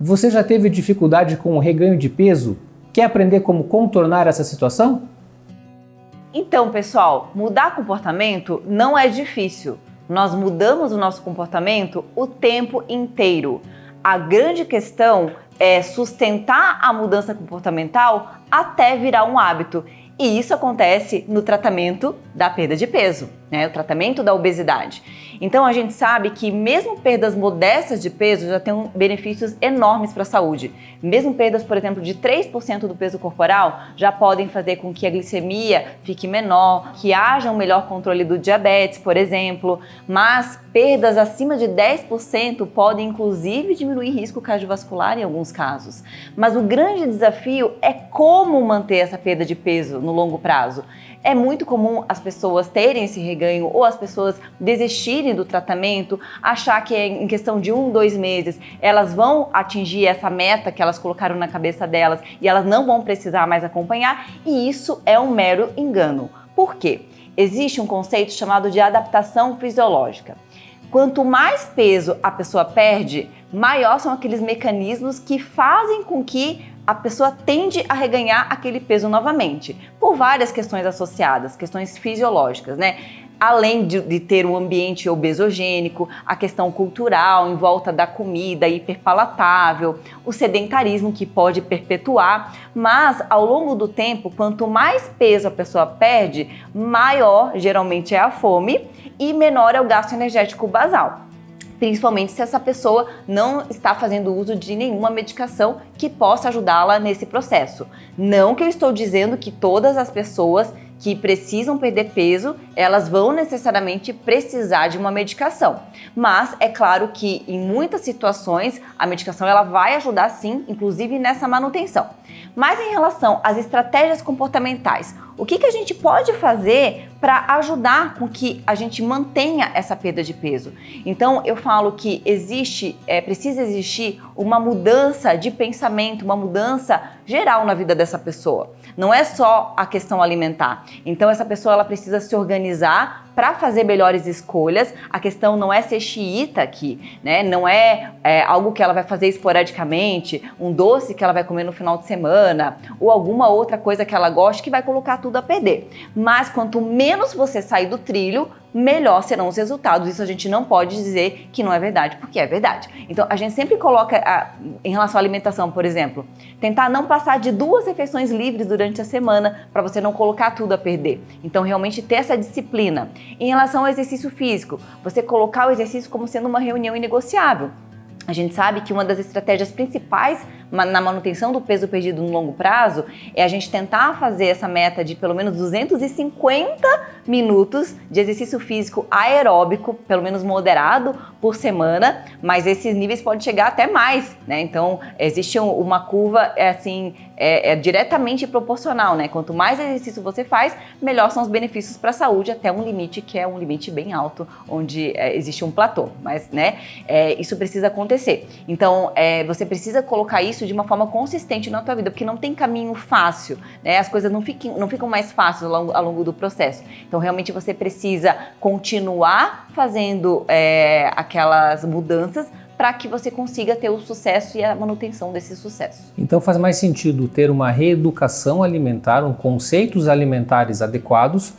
Você já teve dificuldade com o reganho de peso? Quer aprender como contornar essa situação? Então, pessoal, mudar comportamento não é difícil. Nós mudamos o nosso comportamento o tempo inteiro. A grande questão é sustentar a mudança comportamental até virar um hábito. E isso acontece no tratamento da perda de peso, né? O tratamento da obesidade. Então a gente sabe que mesmo perdas modestas de peso já têm benefícios enormes para a saúde. Mesmo perdas, por exemplo, de 3% do peso corporal já podem fazer com que a glicemia fique menor, que haja um melhor controle do diabetes, por exemplo. Mas perdas acima de 10% podem inclusive diminuir risco cardiovascular em alguns casos. Mas o grande desafio é como manter essa perda de peso no longo prazo. É muito comum as pessoas terem esse reganho ou as pessoas desistirem do tratamento, achar que em questão de 1, 2 meses elas vão atingir essa meta que elas colocaram na cabeça delas e elas não vão precisar mais acompanhar, e isso é um mero engano. Por quê? Existe um conceito chamado de adaptação fisiológica. Quanto mais peso a pessoa perde, maior são aqueles mecanismos que fazem com que a pessoa tende a reganhar aquele peso novamente, por várias questões associadas, questões fisiológicas, né? Além de ter um ambiente obesogênico, a questão cultural em volta da comida hiperpalatável, o sedentarismo que pode perpetuar, mas ao longo do tempo, quanto mais peso a pessoa perde, maior geralmente é a fome e menor é o gasto energético basal. Principalmente se essa pessoa não está fazendo uso de nenhuma medicação que possa ajudá-la nesse processo. Não que eu estou dizendo que todas as pessoas que precisam perder peso, elas vão necessariamente precisar de uma medicação. Mas é claro que em muitas situações a medicação ela vai ajudar sim, inclusive nessa manutenção. Mas em relação às estratégias comportamentais, o que a gente pode fazer para ajudar com que a gente mantenha essa perda de peso? Então eu falo que precisa existir uma mudança de pensamento, uma mudança geral na vida dessa pessoa. Não é só a questão alimentar. Então essa pessoa ela precisa se organizar para fazer melhores escolhas. A questão não é ser xiita aqui, né? Não é algo que ela vai fazer esporadicamente, um doce que ela vai comer no final de semana ou alguma outra coisa que ela goste que vai colocar tudo a perder. Mas quanto menos você sair do trilho, melhor serão os resultados. Isso a gente não pode dizer que não é verdade, porque é verdade. Então a gente sempre coloca, em relação à alimentação, por exemplo, tentar não passar de 2 refeições livres durante a semana para você não colocar tudo a perder. Então realmente ter essa disciplina. Em relação ao exercício físico, você colocar o exercício como sendo uma reunião inegociável. A gente sabe que uma das estratégias principais na manutenção do peso perdido no longo prazo é a gente tentar fazer essa meta de pelo menos 250 minutos de exercício físico aeróbico, pelo menos moderado, por semana, mas esses níveis podem chegar até mais, né? Então, existe uma curva, diretamente proporcional, né? Quanto mais exercício você faz, melhor são os benefícios para a saúde, até um limite que é um limite bem alto, onde existe um platô, mas, né, isso precisa acontecer. Então, você precisa colocar isso de uma forma consistente na tua vida, porque não tem caminho fácil, né? As coisas não ficam mais fáceis ao longo do processo. Então, realmente você precisa continuar fazendo aquelas mudanças para que você consiga ter o sucesso e a manutenção desse sucesso. Então faz mais sentido ter uma reeducação alimentar, conceitos alimentares adequados,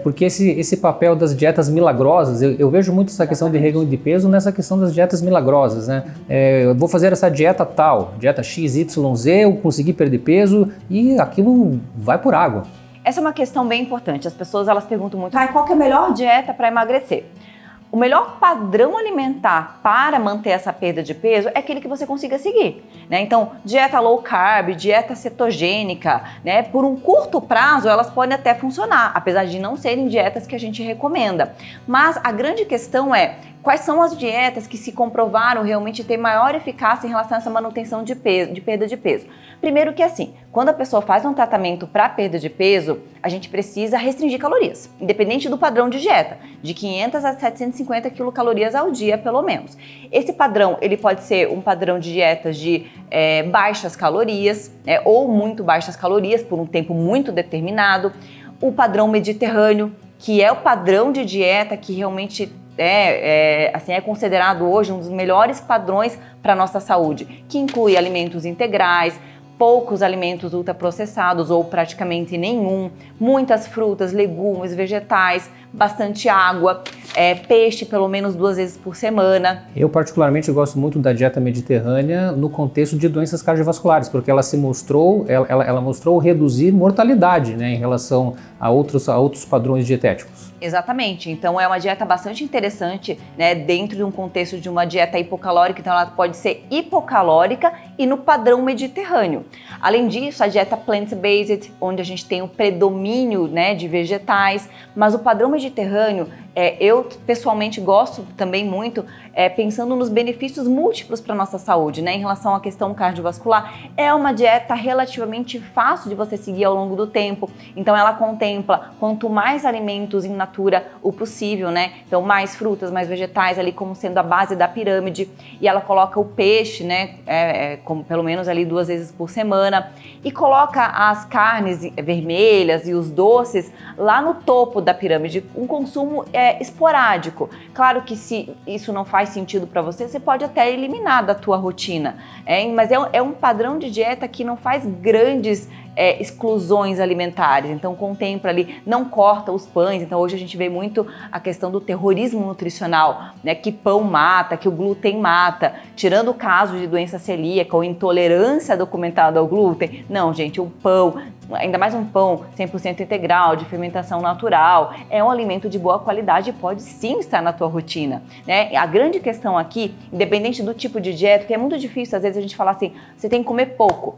porque esse papel das dietas milagrosas, eu vejo muito essa questão de reganho de peso nessa questão das dietas milagrosas, né? Eu vou fazer essa dieta tal, dieta XYZ, eu consegui perder peso e aquilo vai por água. Essa é uma questão bem importante. As pessoas elas perguntam muito, qual que é a melhor dieta para emagrecer? O melhor padrão alimentar para manter essa perda de peso é aquele que você consiga seguir, né? Então, dieta low carb, dieta cetogênica, né? Por um curto prazo, elas podem até funcionar, apesar de não serem dietas que a gente recomenda. Mas a grande questão é, quais são as dietas que se comprovaram realmente ter maior eficácia em relação a essa manutenção de peso, de perda de peso? Primeiro que assim, quando a pessoa faz um tratamento para perda de peso, a gente precisa restringir calorias, independente do padrão de dieta, de 500 a 750 quilocalorias ao dia, pelo menos. Esse padrão, ele pode ser um padrão de dietas de baixas calorias, ou muito baixas calorias por um tempo muito determinado. O padrão mediterrâneo, que é o padrão de dieta que realmente assim, é considerado hoje um dos melhores padrões para a nossa saúde, que inclui alimentos integrais, poucos alimentos ultraprocessados ou praticamente nenhum, muitas frutas, legumes, vegetais, bastante água, peixe pelo menos 2 vezes por semana. Eu particularmente gosto muito da dieta mediterrânea no contexto de doenças cardiovasculares, porque ela ela mostrou reduzir mortalidade, né, em relação a outros padrões dietéticos. Exatamente, então é uma dieta bastante interessante, né, dentro de um contexto de uma dieta hipocalórica, então ela pode ser hipocalórica e no padrão mediterrâneo. Além disso, a dieta plant-based, onde a gente tem o predomínio, né, de vegetais, mas o padrão mediterrâneo, eu pessoalmente gosto também muito, pensando nos benefícios múltiplos para a nossa saúde, né, em relação à questão cardiovascular. É uma dieta relativamente fácil de você seguir ao longo do tempo, então ela contempla quanto mais alimentos in natura o possível, né, então mais frutas, mais vegetais ali como sendo a base da pirâmide, e ela coloca o peixe, né, como pelo menos ali 2 vezes por semana, e coloca as carnes vermelhas e os doces lá no topo da pirâmide, um consumo esporádico. Claro que se isso não faz sentido para você, você pode até eliminar da tua rotina, mas é um padrão de dieta que não faz grandes exclusões alimentares, então contempla ali, não corta os pães, então hoje a gente vê muito a questão do terrorismo nutricional, né, que pão mata, que o glúten mata, tirando o caso de doença celíaca ou intolerância documentada ao glúten. Não, gente, o pão, ainda mais um pão 100% integral, de fermentação natural, é um alimento de boa qualidade e pode sim estar na tua rotina, né? A grande questão aqui, independente do tipo de dieta, que é muito difícil às vezes a gente falar assim, você tem que comer pouco.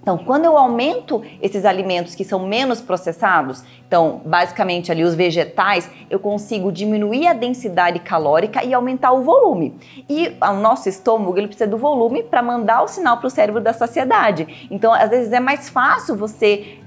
Então, quando eu aumento esses alimentos que são menos processados, então, basicamente ali os vegetais, eu consigo diminuir a densidade calórica e aumentar o volume. E o nosso estômago, ele precisa do volume para mandar o sinal para o cérebro da saciedade. Então, às vezes é mais fácil você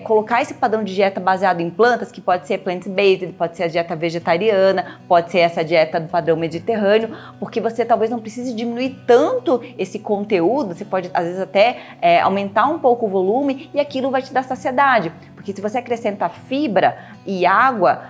colocar esse padrão de dieta baseado em plantas, que pode ser plant-based, pode ser a dieta vegetariana, pode ser essa dieta do padrão mediterrâneo, porque você talvez não precise diminuir tanto esse conteúdo, você pode, às vezes, até aumentar um pouco o volume e aquilo vai te dar saciedade, porque se você acrescenta fibra e água,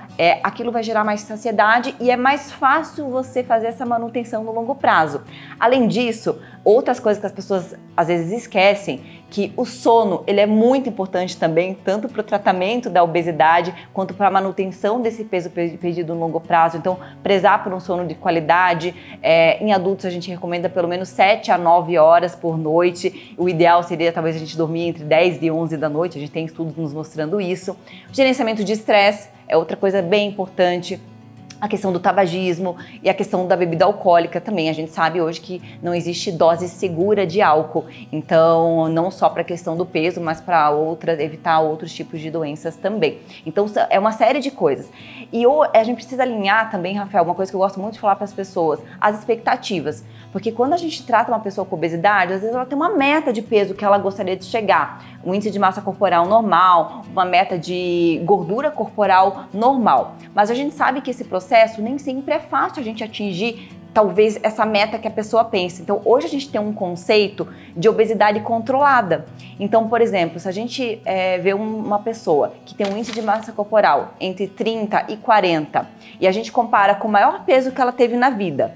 aquilo vai gerar mais saciedade e é mais fácil você fazer essa manutenção no longo prazo. Além disso, outras coisas que as pessoas às vezes esquecem, que o sono, ele é muito importante também, tanto para o tratamento da obesidade, quanto para a manutenção desse peso perdido no longo prazo. Então, prezar por um sono de qualidade. Em adultos, a gente recomenda pelo menos 7 a 9 horas por noite. O ideal seria, talvez, a gente dormir entre 10 e 11 da noite. A gente tem estudos nos mostrando isso. Gerenciamento de estresse é outra coisa bem importante. A questão do tabagismo e a questão da bebida alcoólica também. A gente sabe hoje que não existe dose segura de álcool, então não só para a questão do peso, mas para evitar outros tipos de doenças também. Então é uma série de coisas. E a gente precisa alinhar também, Rafael, uma coisa que eu gosto muito de falar para as pessoas, as expectativas. Porque quando a gente trata uma pessoa com obesidade, às vezes ela tem uma meta de peso que ela gostaria de chegar, um índice de massa corporal normal, uma meta de gordura corporal normal. Mas a gente sabe que esse processo nem sempre é fácil a gente atingir talvez essa meta que a pessoa pensa. Então, hoje a gente tem um conceito de obesidade controlada. Então, por exemplo, se a gente vê uma pessoa que tem um índice de massa corporal entre 30 e 40 e a gente compara com o maior peso que ela teve na vida,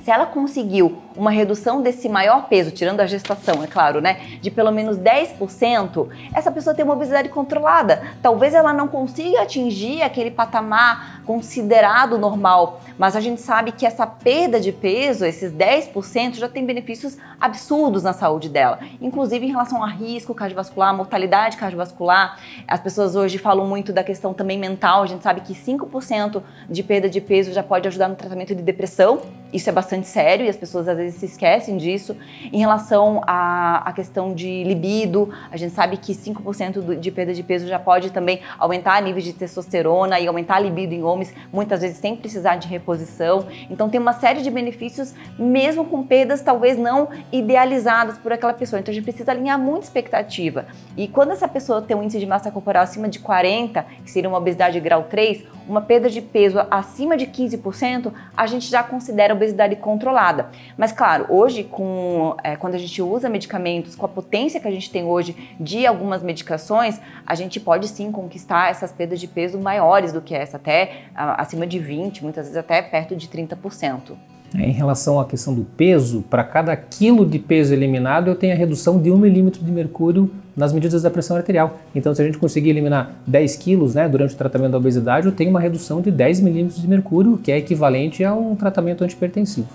se ela conseguiu uma redução desse maior peso, tirando a gestação, é claro, né, de pelo menos 10%, essa pessoa tem uma obesidade controlada. Talvez ela não consiga atingir aquele patamar considerado normal, mas a gente sabe que essa perda de peso, esses 10%, já tem benefícios absurdos na saúde dela, inclusive em relação a risco cardiovascular, mortalidade cardiovascular. As pessoas hoje falam muito da questão também mental. A gente sabe que 5% de perda de peso já pode ajudar no tratamento de depressão. Isso é bastante sério e as pessoas às vezes se esquecem disso. Em relação à questão de libido, a gente sabe que 5% de perda de peso já pode também aumentar níveis de testosterona e aumentar a libido em homens, muitas vezes sem precisar de reposição. Então tem uma série de benefícios, mesmo com perdas talvez não idealizadas por aquela pessoa. Então a gente precisa alinhar muita expectativa. E quando essa pessoa tem um índice de massa corporal acima de 40, que seria uma obesidade grau 3, uma perda de peso acima de 15%, a gente já considera obesidade controlada. Mas claro, hoje quando a gente usa medicamentos, com a potência que a gente tem hoje de algumas medicações, a gente pode sim conquistar essas perdas de peso maiores do que essa, até acima de 20%, muitas vezes até perto de 30%. Em relação à questão do peso, para cada quilo de peso eliminado, eu tenho a redução de 1 milímetro de mercúrio nas medidas da pressão arterial. Então, se a gente conseguir eliminar 10 quilos, né, durante o tratamento da obesidade, eu tenho uma redução de 10 milímetros de mercúrio, que é equivalente a um tratamento antipertensivo.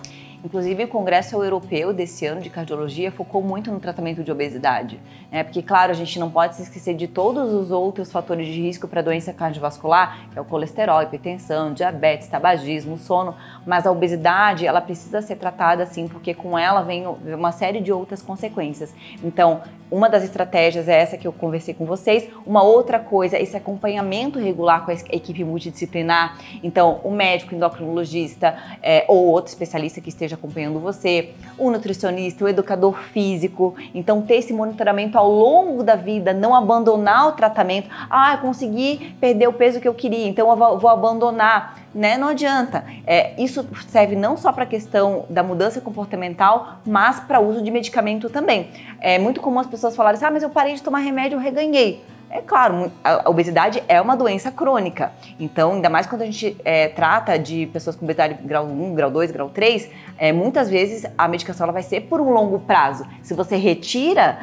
Inclusive, o Congresso Europeu desse ano de Cardiologia focou muito no tratamento de obesidade, né? Porque, claro, a gente não pode se esquecer de todos os outros fatores de risco para doença cardiovascular, que é o colesterol, hipertensão, diabetes, tabagismo, sono, mas a obesidade, ela precisa ser tratada assim, porque com ela vem uma série de outras consequências. Então, uma das estratégias é essa que eu conversei com vocês. Uma outra coisa é esse acompanhamento regular com a equipe multidisciplinar. Então, o médico endocrinologista ou outro especialista que esteja acompanhando você, o nutricionista, o educador físico. Então, ter esse monitoramento ao longo da vida, não abandonar o tratamento. Ah, eu consegui perder o peso que eu queria, então eu vou abandonar. Né? Não adianta. Isso serve não só para a questão da mudança comportamental, mas para o uso de medicamento também. É muito comum as pessoas falarem assim, mas eu parei de tomar remédio, eu reganhei. É claro, a obesidade é uma doença crônica, então ainda mais quando a gente trata de pessoas com obesidade grau 1, grau 2, grau 3, muitas vezes a medicação ela vai ser por um longo prazo. Se você retira,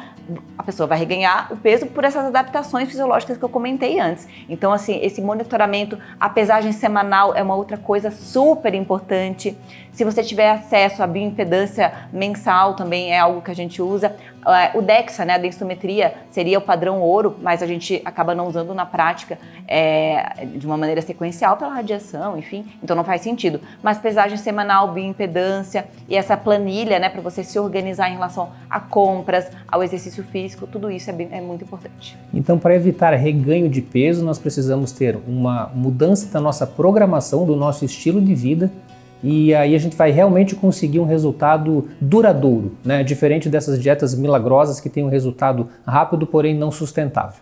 a pessoa vai reganhar o peso por essas adaptações fisiológicas que eu comentei antes. Então, assim, esse monitoramento, a pesagem semanal é uma outra coisa super importante. Se você tiver acesso à bioimpedância mensal, também é algo que a gente usa. O DEXA, né, a densitometria, seria o padrão ouro, mas a gente acaba não usando na prática de uma maneira sequencial pela radiação, enfim, então não faz sentido. Mas pesagem semanal, bioimpedância e essa planilha, né, para você se organizar em relação a compras, ao exercício físico, tudo isso é muito importante. Então, para evitar reganho de peso, nós precisamos ter uma mudança da nossa programação, do nosso estilo de vida, e aí a gente vai realmente conseguir um resultado duradouro, né? Diferente dessas dietas milagrosas que têm um resultado rápido, porém não sustentável.